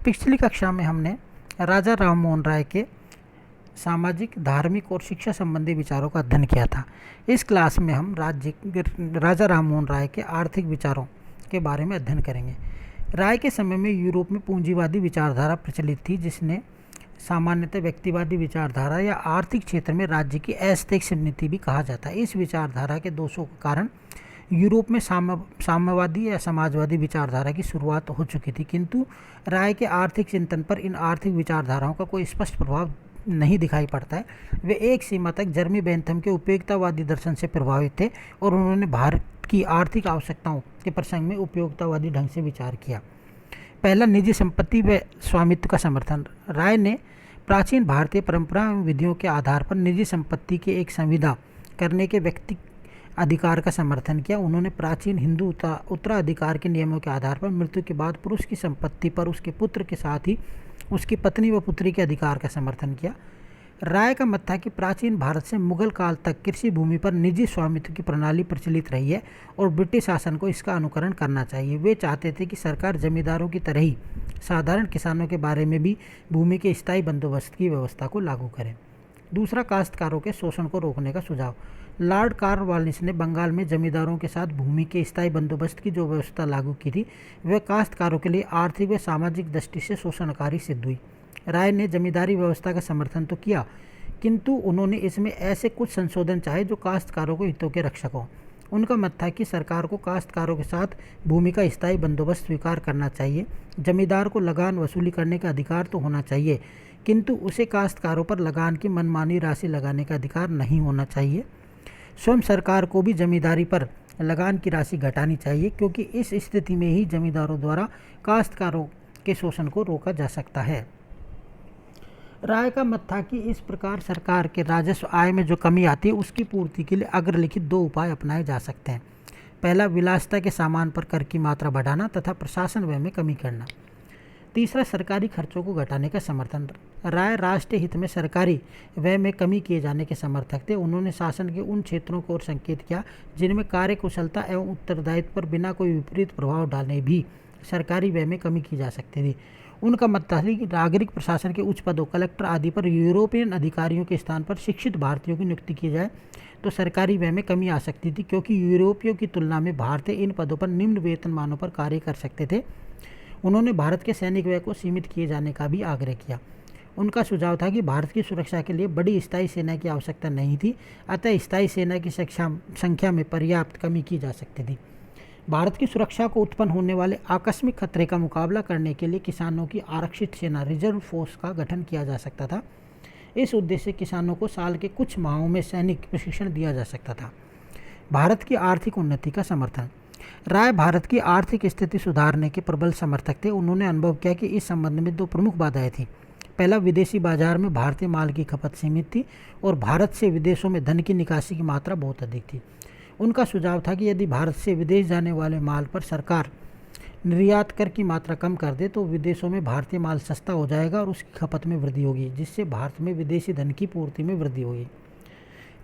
पिछली कक्षा में हमने राजा राममोहन राय के सामाजिक, धार्मिक और शिक्षा संबंधी विचारों का अध्ययन किया था। इस क्लास में हम राजा राममोहन राय के आर्थिक विचारों के बारे में अध्ययन करेंगे। राय के समय में यूरोप में पूंजीवादी विचारधारा प्रचलित थी, जिसने सामान्यतः व्यक्तिवादी विचारधारा या आर्थिक क्षेत्र में राज्य की अस्थैतिक नीति भी कहा जाता है। इस विचारधारा के दोषों के कारण यूरोप में साम्यवादी या समाजवादी विचारधारा की शुरुआत हो चुकी थी, किंतु राय के आर्थिक चिंतन पर इन आर्थिक विचारधाराओं का कोई स्पष्ट प्रभाव नहीं दिखाई पड़ता है। वे एक सीमा तक जर्मी बेंथम के उपयोगितावादी दर्शन से प्रभावित थे और उन्होंने भारत की आर्थिक आवश्यकताओं के प्रसंग में उपयोगितावादी ढंग से विचार किया। पहला, निजी संपत्ति व स्वामित्व का समर्थन। राय ने प्राचीन भारतीय परंपरा एवं विधियों के आधार पर निजी संपत्ति के एक संविदा करने के व्यक्ति अधिकार का समर्थन किया। उन्होंने प्राचीन हिंदू उत्तराधिकार के नियमों के आधार पर मृत्यु के बाद पुरुष की संपत्ति पर उसके पुत्र के साथ ही उसकी पत्नी व पुत्री के अधिकार का समर्थन किया। राय का मत था कि प्राचीन भारत से मुगल काल तक कृषि भूमि पर निजी स्वामित्व की प्रणाली प्रचलित रही है और ब्रिटिश शासन को इसका अनुकरण करना चाहिए। वे चाहते थे कि सरकार जमींदारों की तरह ही साधारण किसानों के बारे में भी भूमि के स्थायी बंदोबस्त की व्यवस्था को लागू करें। दूसरा, काश्तकारों के शोषण को रोकने का सुझाव। लॉर्ड कॉर्नवालिस ने बंगाल में जमींदारों के साथ भूमि के स्थायी बंदोबस्त की जो व्यवस्था लागू की थी, वह काश्तकारों के लिए आर्थिक व सामाजिक दृष्टि से शोषणकारी सिद्ध हुई। राय ने जमींदारी व्यवस्था का समर्थन तो किया, किंतु उन्होंने इसमें ऐसे कुछ संशोधन चाहे जो काश्तकारों के हितों के रक्षक हों। उनका मत था कि सरकार को काश्तकारों के साथ भूमि का स्थायी बंदोबस्त स्वीकार करना चाहिए। जमींदार को लगान वसूली करने का अधिकार तो होना चाहिए, किंतु उसे काश्तकारों पर लगान की मनमानी राशि लगाने का अधिकार नहीं होना चाहिए। स्वयं सरकार को भी जमींदारी पर लगान की राशि घटानी चाहिए, क्योंकि इस स्थिति में ही जमींदारों द्वारा काश्तकारों के शोषण को रोका जा सकता है। राय का मत था कि इस प्रकार सरकार के राजस्व आय में जो कमी आती है, उसकी पूर्ति के लिए अग्रलिखित 2 उपाय अपनाए जा सकते हैं। पहला, विलासिता के सामान पर कर की मात्रा बढ़ाना तथा प्रशासन व्यय में कमी करना। तीसरा, सरकारी खर्चों को घटाने का समर्थन। राय राष्ट्रीय हित में सरकारी व्यय में कमी किए जाने के समर्थक थे। उन्होंने शासन के उन क्षेत्रों को और संकेत किया जिनमें कार्यकुशलता एवं उत्तरदायित्व पर बिना कोई विपरीत प्रभाव डाले भी सरकारी व्यय में कमी की जा सकती थी। उनका मत था कि नागरिक प्रशासन के उच्च पदों, कलेक्टर आदि पर यूरोपियन अधिकारियों के स्थान पर शिक्षित भारतीयों की नियुक्ति की जाए तो सरकारी व्यय में कमी आ सकती थी, क्योंकि यूरोपियों की तुलना में भारतीय इन पदों पर निम्न वेतनमानों पर कार्य कर सकते थे। उन्होंने भारत के सैनिक व्यय को सीमित किए जाने का भी आग्रह किया। उनका सुझाव था कि भारत की सुरक्षा के लिए बड़ी स्थायी सेना की आवश्यकता नहीं थी, अतः स्थायी सेना की संख्या में पर्याप्त कमी की जा सकती थी। भारत की सुरक्षा को उत्पन्न होने वाले आकस्मिक खतरे का मुकाबला करने के लिए किसानों की आरक्षित सेना रिजर्व फोर्स का गठन किया जा सकता था। इस उद्देश्य से किसानों को साल के कुछ माहों में सैनिक प्रशिक्षण दिया जा सकता था। भारत की आर्थिक उन्नति का समर्थन। राय भारत की आर्थिक स्थिति सुधारने के प्रबल समर्थक थे। उन्होंने अनुभव किया कि इस संबंध में 2 प्रमुख बाधाएं थीं। पहला, विदेशी बाजार में भारतीय माल की खपत सीमित थी और भारत से विदेशों में धन की निकासी की मात्रा बहुत अधिक थी। उनका सुझाव था कि यदि भारत से विदेश जाने वाले माल पर सरकार निर्यात कर की मात्रा कम कर दे तो विदेशों में भारतीय माल सस्ता हो जाएगा और उसकी खपत में वृद्धि होगी, जिससे भारत में विदेशी धन की पूर्ति में वृद्धि होगी।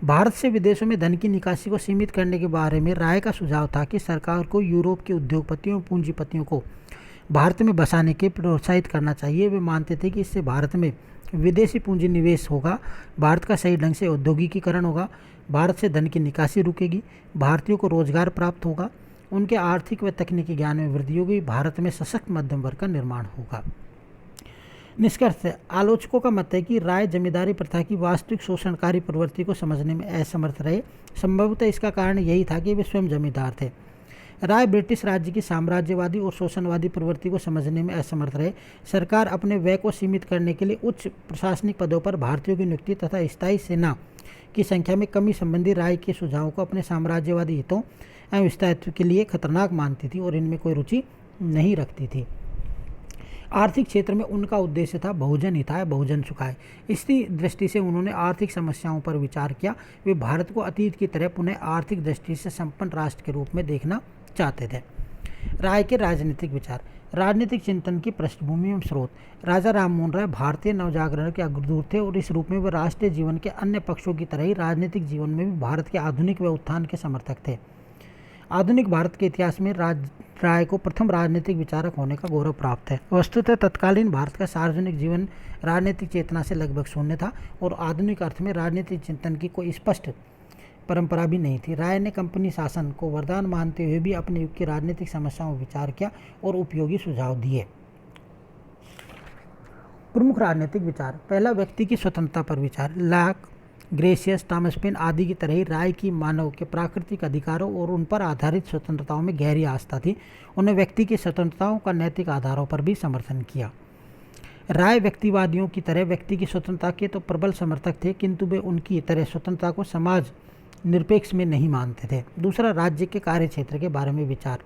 भारत से विदेशों में धन की निकासी को सीमित करने के बारे में राय का सुझाव था कि सरकार को यूरोप के उद्योगपतियों और पूंजीपतियों को भारत में बसाने के प्रोत्साहित करना चाहिए। वे मानते थे कि इससे भारत में विदेशी पूंजी निवेश होगा, भारत का सही ढंग से औद्योगिकीकरण होगा, भारत से धन की निकासी रुकेगी, भारतीयों को रोजगार प्राप्त होगा, उनके आर्थिक व तकनीकी ज्ञान में वृद्धि होगी, भारत में सशक्त मध्यम वर्ग का निर्माण होगा। निष्कर्ष है, आलोचकों का मत है कि राय जमींदारी प्रथा की वास्तविक शोषणकारी प्रवृत्ति को समझने में असमर्थ रहे। संभवतः इसका कारण यही था कि वे स्वयं जमींदार थे। राय ब्रिटिश राज्य की साम्राज्यवादी और शोषणवादी प्रवृत्ति को समझने में असमर्थ रहे। सरकार अपने व्यय को सीमित करने के लिए उच्च प्रशासनिक पदों पर भारतीयों की नियुक्ति तथा स्थायी सेना की संख्या में कमी संबंधी राय के सुझावों को अपने साम्राज्यवादी हितों एवं स्थायित्व के लिए खतरनाक मानती थी और इनमें कोई रुचि नहीं रखती थी। आर्थिक क्षेत्र में उनका उद्देश्य था बहुजन हिताय बहुजन सुखाय। इसी दृष्टि से उन्होंने आर्थिक समस्याओं पर विचार किया। वे भारत को अतीत की तरह पुनः आर्थिक दृष्टि से संपन्न राष्ट्र के रूप में देखना चाहते थे। राय के राजनीतिक विचार। राजनीतिक चिंतन की पृष्ठभूमि एवं स्रोत। राजा राममोहन राय भारतीय नवजागरण के अग्रदूत थे और इस रूप में वे राष्ट्रीय जीवन के अन्य पक्षों की तरह ही राजनीतिक जीवन में भी भारत के आधुनिक व उत्थान के समर्थक थे। आधुनिक भारत के इतिहास में राय को प्रथम राजनीतिक विचारक होने का गौरव प्राप्त है। वस्तुतः तत्कालीन भारत का सार्वजनिक जीवन राजनीतिक चेतना से लगभग शून्य था और आधुनिक अर्थ में राजनीतिक चिंतन की कोई स्पष्ट परंपरा भी नहीं थी। राय ने कंपनी शासन को वरदान मानते हुए भी अपने युग की राजनीतिक समस्याओं पर विचार किया और उपयोगी सुझाव दिए। प्रमुख राजनीतिक विचार। पहला, व्यक्ति की स्वतंत्रता पर विचार। लॉक, ग्रेशियस, थॉमस पेन आदि की तरह ही राय की मानव के प्राकृतिक अधिकारों और उन पर आधारित स्वतंत्रताओं में गहरी आस्था थी। उन्हें व्यक्ति की स्वतंत्रताओं का नैतिक आधारों पर भी समर्थन किया। राय व्यक्तिवादियों की तरह व्यक्ति की स्वतंत्रता के तो प्रबल समर्थक थे, किंतु वे उनकी तरह स्वतंत्रता को समाज निरपेक्ष में नहीं मानते थे। दूसरा, राज्य के कार्यक्षेत्र के बारे में विचार।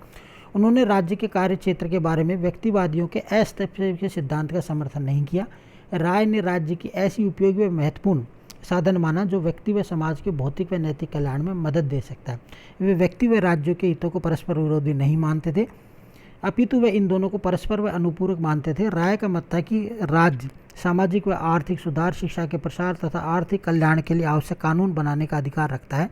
उन्होंने राज्य के कार्यक्षेत्र के बारे में व्यक्तिवादियों के अहस्तक्षेप के सिद्धांत का समर्थन नहीं किया। राय ने राज्य की ऐसी उपयोगी व महत्वपूर्ण साधन माना जो व्यक्ति व समाज के भौतिक व नैतिक कल्याण में मदद दे सकता है। वे व्यक्ति व राज्यों के हितों को परस्पर विरोधी नहीं मानते थे, अपितु वे इन दोनों को परस्पर व अनुपूरक मानते थे। राय का मत था कि राज्य सामाजिक व आर्थिक सुधार, शिक्षा के प्रसार तथा आर्थिक कल्याण के लिए आवश्यक कानून बनाने का अधिकार रखता है,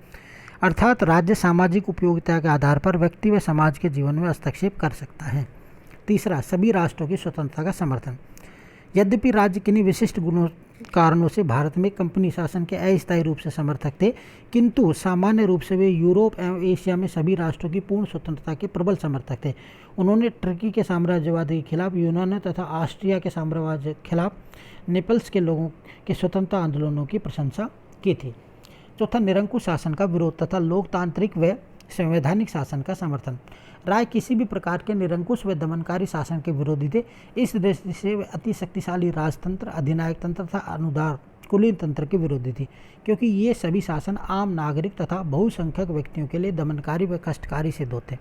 अर्थात राज्य सामाजिक उपयोगिता के आधार पर व्यक्ति व समाज के जीवन में हस्तक्षेप कर सकता है। तीसरा, सभी राष्ट्रों की स्वतंत्रता का समर्थन। यद्यपि राज्य किन्हीं विशिष्ट कारणों से भारत में कंपनी शासन के अस्थायी रूप से समर्थक थे, किंतु सामान्य रूप से वे यूरोप एवं एशिया में सभी राष्ट्रों की पूर्ण स्वतंत्रता के प्रबल समर्थक थे। उन्होंने टर्की के साम्राज्यवाद के खिलाफ, यूनान तथा ऑस्ट्रिया के साम्राज्य के खिलाफ नेपल्स के लोगों के स्वतंत्रता आंदोलनों की प्रशंसा की थी। चौथा, निरंकुश शासन का विरोध तथा लोकतांत्रिक व संवैधानिक शासन का समर्थन। राय किसी भी प्रकार के निरंकुश व दमनकारी शासन के विरोधी थे। इस दृष्टि से वे अति शक्तिशाली राजतंत्र, अधिनायक तंत्र तथा अनुदार कुलीन तंत्र के विरोधी थी, क्योंकि ये सभी शासन आम नागरिक तथा बहुसंख्यक व्यक्तियों के लिए दमनकारी व कष्टकारी सिद्ध होते।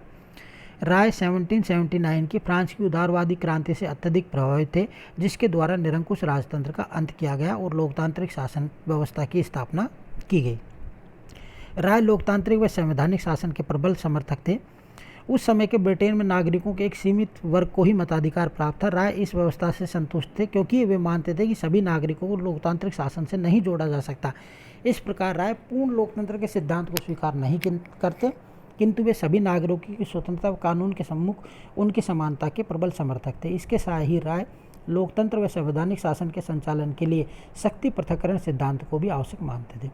राय 1779 की फ्रांस की उदारवादी क्रांति से अत्यधिक प्रभावित थे, जिसके द्वारा निरंकुश राजतंत्र का अंत किया गया और लोकतांत्रिक शासन व्यवस्था की स्थापना की गई। राय लोकतांत्रिक व संवैधानिक शासन के प्रबल समर्थक थे। उस समय के ब्रिटेन में नागरिकों के एक सीमित वर्ग को ही मताधिकार प्राप्त था। राय इस व्यवस्था से संतुष्ट थे, क्योंकि वे मानते थे कि सभी नागरिकों को लोकतांत्रिक शासन से नहीं जोड़ा जा सकता। इस प्रकार राय पूर्ण लोकतंत्र के सिद्धांत को स्वीकार नहीं करते, किंतु वे सभी नागरिकों की स्वतंत्रता व कानून के सम्मुख उनकी समानता के प्रबल समर्थक थे। इसके साथ ही राय लोकतंत्र व संवैधानिक शासन के संचालन के लिए शक्ति पृथक्करण सिद्धांत को भी आवश्यक मानते थे।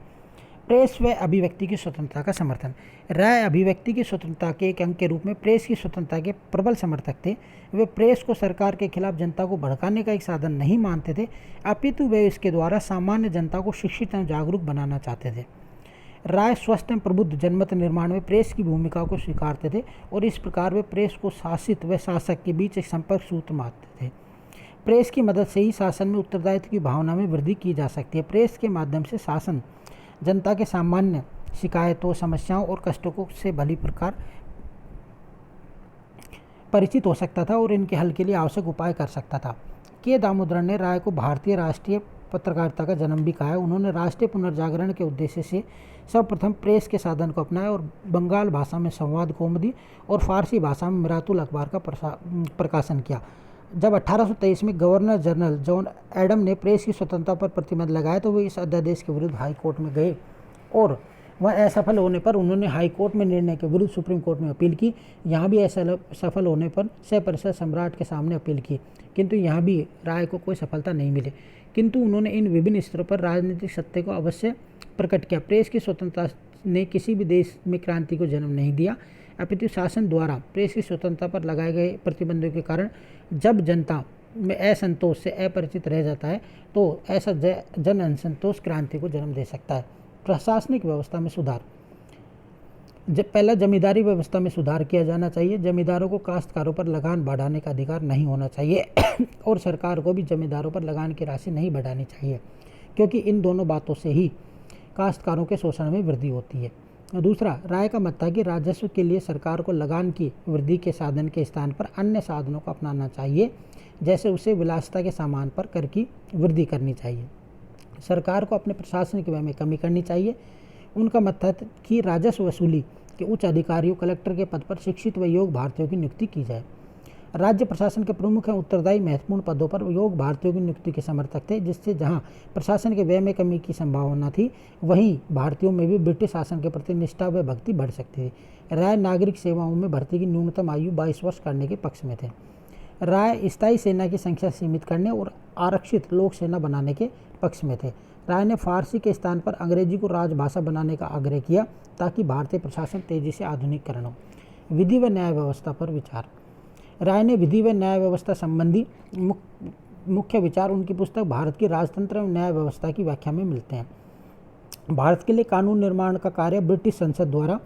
प्रेस व अभिव्यक्ति की स्वतंत्रता का समर्थन। राय अभिव्यक्ति की स्वतंत्रता के एक अंग के रूप में प्रेस की स्वतंत्रता के प्रबल समर्थक थे। वे प्रेस को सरकार के खिलाफ जनता को भड़काने का एक साधन नहीं मानते थे, अपितु वे इसके द्वारा सामान्य जनता को शिक्षित एवं जागरूक बनाना चाहते थे। राय स्वस्थ एवं प्रबुद्ध जनमत निर्माण में प्रेस की भूमिका को स्वीकारते थे और इस प्रकार वे प्रेस को शासित व शासक के बीच एक संपर्क सूत्र मानते थे। प्रेस की मदद से ही शासन में उत्तरदायित्व की भावना में वृद्धि की जा सकती है। प्रेस के माध्यम से शासन जनता के सामान्य शिकायतों, समस्याओं और कष्टों से भली प्रकार परिचित हो सकता था और इनके हल के लिए आवश्यक उपाय कर सकता था। के दामोदरन ने राय को भारतीय राष्ट्रीय पत्रकारिता का जन्म भी कहा है। उन्होंने राष्ट्रीय पुनर्जागरण के उद्देश्य से सर्वप्रथम प्रेस के साधन को अपनाया और बंगाल भाषा में संवाद कौमुदी और फारसी भाषा में मिरातुल अखबार का प्रकाशन किया। जब 1823 में गवर्नर जनरल जॉन एडम ने प्रेस की स्वतंत्रता पर प्रतिबंध लगाया तो वे इस अध्यादेश के विरुद्ध हाई कोर्ट में गए और वह असफल होने पर उन्होंने हाई कोर्ट में निर्णय के विरुद्ध सुप्रीम कोर्ट में अपील की। यहाँ भी असफल होने पर सह सम्राट के सामने अपील की, किंतु यहाँ भी राय को कोई सफलता नहीं मिली। किंतु उन्होंने इन विभिन्न स्तरों पर राजनीतिक सत्य को अवश्य प्रकट किया। प्रेस की स्वतंत्रता ने किसी भी देश में क्रांति को जन्म नहीं दिया, अपितु शासन द्वारा प्रेस की स्वतंत्रता पर लगाए गए प्रतिबंधों के कारण जब जनता में असंतोष से अपरिचित रह जाता है तो ऐसा जन असंतोष क्रांति को जन्म दे सकता है। प्रशासनिक व्यवस्था में सुधार। पहला, जमींदारी व्यवस्था में सुधार किया जाना चाहिए। जमींदारों को काश्तकारों पर लगान बढ़ाने का अधिकार नहीं होना चाहिए और सरकार को भी जमींदारों पर लगान की राशि नहीं बढ़ानी चाहिए, क्योंकि इन दोनों बातों से ही काश्तकारों के शोषण में वृद्धि होती है। दूसरा, राय का मत था कि राजस्व के लिए सरकार को लगान की वृद्धि के साधन के स्थान पर अन्य साधनों को अपनाना चाहिए, जैसे उसे विलासिता के सामान पर कर की वृद्धि करनी चाहिए। सरकार को अपने प्रशासनिक व्यय में कमी करनी चाहिए। उनका मत था कि राजस्व वसूली के उच्च अधिकारियों, कलेक्टर के पद पर शिक्षित व योग्य भारतीयों की नियुक्ति की जाए। राज्य प्रशासन के प्रमुख एवं उत्तरदायी महत्वपूर्ण पदों पर योग भारतीयों की नियुक्ति के समर्थक थे, जिससे जहां प्रशासन के व्यय में कमी की संभावना थी, वहीं भारतीयों में भी ब्रिटिश शासन के प्रति निष्ठा व भक्ति बढ़ सकती थी। राय नागरिक सेवाओं में भर्ती की न्यूनतम आयु 22 वर्ष करने के पक्ष में थे। राय स्थायी सेना की संख्या सीमित करने और आरक्षित लोक सेना बनाने के पक्ष में थे। राय ने फारसी के स्थान पर अंग्रेजी को राजभाषा बनाने का आग्रह किया ताकि भारतीय प्रशासन तेजी से आधुनिकीकरण हो। विधि व न्याय व्यवस्था पर विचार। राय ने विधि व न्याय व्यवस्था संबंधी मुख्य विचार उनकी पुस्तक भारत की राजतंत्र एवं न्याय व्यवस्था की व्याख्या में मिलते हैं। भारत के लिए कानून निर्माण का कार्य ब्रिटिश संसद द्वारा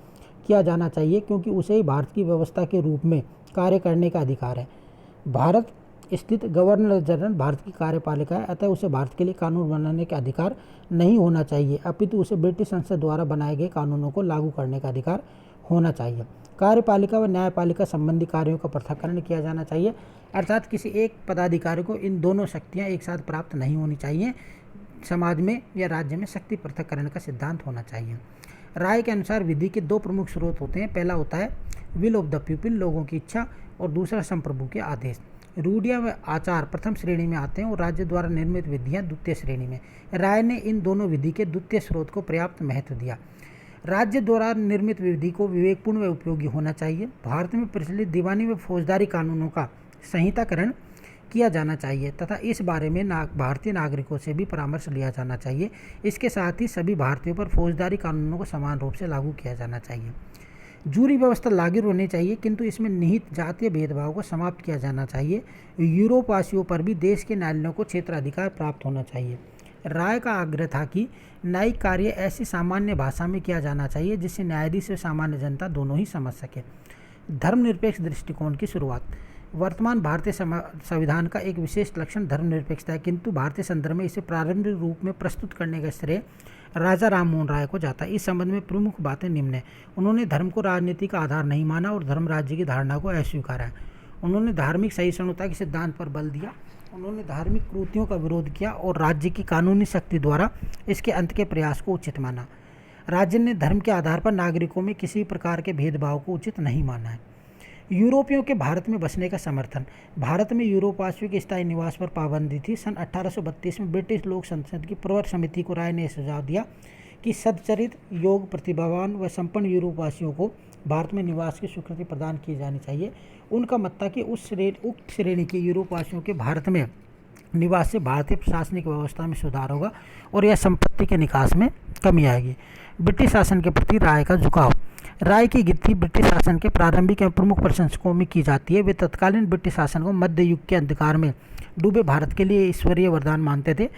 किया जाना चाहिए, क्योंकि उसे ही भारत की व्यवस्था के रूप में कार्य करने का अधिकार है। भारत स्थित गवर्नर जनरल भारत की कार्यपालिका है, अतः उसे भारत के लिए कानून बनाने का अधिकार नहीं होना चाहिए, अपितु उसे ब्रिटिश संसद द्वारा बनाए गए कानूनों को लागू करने का अधिकार होना चाहिए। कार्यपालिका व न्यायपालिका संबंधी कार्यों का पृथक्करण किया जाना चाहिए, अर्थात किसी एक पदाधिकारी को इन दोनों शक्तियाँ एक साथ प्राप्त नहीं होनी चाहिए। समाज में या राज्य में शक्ति पृथक्करण का सिद्धांत होना चाहिए। राय के अनुसार विधि के दो प्रमुख स्रोत होते हैं। पहला होता है विल ऑफ द पीपल, लोगों की इच्छा, और दूसरा संप्रभु के आदेश। रूढ़ियाँ व आचार प्रथम श्रेणी में आते हैं और राज्य द्वारा निर्मित विधियाँ द्वितीय श्रेणी में। राय ने इन दोनों विधि के द्वितीय स्रोत को पर्याप्त महत्व दिया। राज्य द्वारा निर्मित विधि को विवेकपूर्ण व उपयोगी होना चाहिए। भारत में प्रचलित दीवानी व फौजदारी कानूनों का संहिताकरण किया जाना चाहिए तथा इस बारे में भारतीय नागरिकों से भी परामर्श लिया जाना चाहिए। इसके साथ ही सभी भारतीयों पर फौजदारी कानूनों को समान रूप से लागू किया जाना चाहिए। जूरी व्यवस्था लागू होनी चाहिए, किंतु इसमें निहित जातीय भेदभाव को समाप्त किया जाना चाहिए। यूरोपवासियों पर भी देश के न्यायालयों को क्षेत्राधिकार प्राप्त होना चाहिए। राय का आग्रह था कि न्यायिक कार्य ऐसी सामान्य भाषा में किया जाना चाहिए जिससे न्यायाधीश व सामान्य जनता दोनों ही समझ सके। धर्मनिरपेक्ष दृष्टिकोण की शुरुआत। वर्तमान भारतीय संविधान का एक विशेष लक्षण धर्मनिरपेक्षता है, किंतु भारतीय संदर्भ में इसे प्रारंभिक रूप में प्रस्तुत करने का श्रेय राजा राममोहन राय को जाता है। इस संबंध में प्रमुख बातें निम्न है। उन्होंने धर्म को राजनीति का आधार नहीं माना और धर्म राज्य की धारणा को अस्वीकारा है। उन्होंने धार्मिक सहिष्णुता के सिद्धांत पर बल दिया। उन्होंने धार्मिक कृतियों का विरोध किया और राज्य की कानूनी शक्ति द्वारा इसके अंत के प्रयास को उचित माना। राज्य ने धर्म के आधार पर नागरिकों में किसी प्रकार के भेदभाव को उचित नहीं माना है। यूरोपियों के भारत में बसने का समर्थन। भारत में यूरोपवासियों के स्थायी निवास पर पाबंदी थी। सन 1832 में ब्रिटिश लोक संसद की प्रवर समिति को राय ने सुझाव दिया कि सच्चरित, योग, प्रतिभावान व संपन्न यूरोपवासियों को भारत में निवास की स्वीकृति प्रदान की जानी चाहिए। उनका मत था कि उक्त श्रेणी के यूरोपवासियों के भारत में निवास से भारतीय प्रशासनिक व्यवस्था में सुधार होगा और यह संपत्ति के निकास में कमी आएगी। ब्रिटिश शासन के प्रति राय का झुकाव। राय की गिनती ब्रिटिश शासन के प्रारंभिक एवं प्रमुख प्रशंसकों में की जाती है। वे तत्कालीन ब्रिटिश शासन को मध्य युग के अंधकार में डूबे भारत के लिए ईश्वरीय वरदान मानते थे।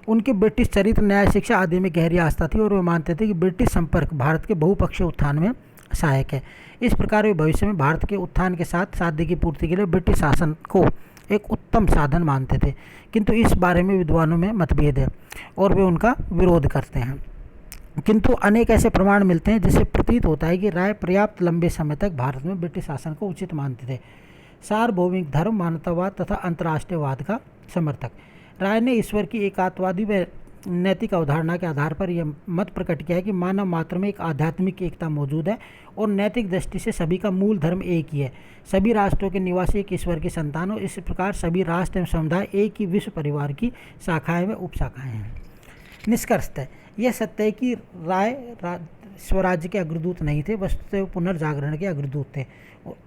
उनके ब्रिटिश चरित्र, न्याय, शिक्षा आदि में गहरी आस्था थी और वे मानते थे कि ब्रिटिश संपर्क भारत के बहुपक्षीय उत्थान में सहायक है। इस प्रकार वे भविष्य में भारत के उत्थान के साथ साध्य की पूर्ति के लिए ब्रिटिश शासन को एक उत्तम साधन मानते थे, किंतु इस बारे में विद्वानों में मतभेद है और वे उनका विरोध करते हैं। किंतु अनेक ऐसे प्रमाण मिलते हैं जिससे प्रतीत होता है कि राय पर्याप्त लंबे समय तक भारत में ब्रिटिश शासन को उचित मानते थे। सार्वभौमिक धर्म, मानवतावाद तथा अंतर्राष्ट्रीयवाद का समर्थक। राय ने ईश्वर की एकात्मवादी व नैतिक अवधारणा के आधार पर यह मत प्रकट किया है कि मानव मात्र में एक आध्यात्मिक एकता मौजूद है और नैतिक दृष्टि से सभी का मूल धर्म एक ही है। सभी राष्ट्रों के निवासी एक ईश्वर की संतान हो। इस प्रकार सभी राष्ट्र एवं समुदाय एक ही विश्व परिवार की शाखाएं व उपशाखाएं हैं। निष्कर्षतः यह सत्य है कि राय स्वराज्य के अग्रदूत नहीं थे, वस्तुतः पुनर्जागरण के अग्रदूत थे।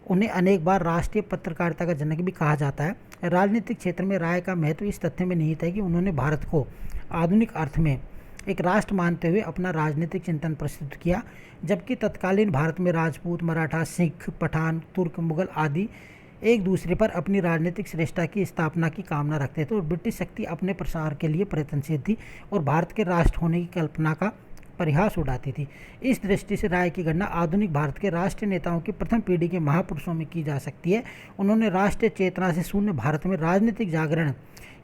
उन्हें अनेक बार राष्ट्रीय पत्रकारिता का जनक भी कहा जाता है। राजनीतिक क्षेत्र में राय का महत्व इस तथ्य में निहित है कि उन्होंने भारत को आधुनिक अर्थ में एक राष्ट्र मानते हुए अपना राजनीतिक चिंतन प्रस्तुत किया, जबकि तत्कालीन भारत में राजपूत, मराठा, सिख, पठान, तुर्क, मुगल आदि एक दूसरे पर अपनी राजनीतिक श्रेष्ठता की स्थापना की कामना रखते थे और ब्रिटिश शक्ति अपने प्रसार के लिए प्रयत्नशील थी और भारत के राष्ट्र होने की कल्पना का परिहास उड़ाती थी। इस दृष्टि से राय की गणना आधुनिक भारत के राष्ट्रीय नेताओं की प्रथम पीढ़ी के महापुरुषों में की जा सकती है। उन्होंने राष्ट्रीय चेतना से शून्य भारत में राजनीतिक जागरण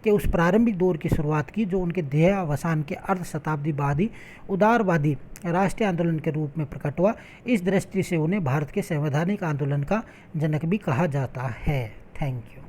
के उस प्रारंभिक दौर की शुरुआत की जो उनके ध्येयावसान के अर्ध शताब्दीवादी उदारवादी राष्ट्रीय आंदोलन के रूप में प्रकट हुआ। इस दृष्टि से उन्हें भारत के संवैधानिक आंदोलन का जनक भी कहा जाता है। Thank you.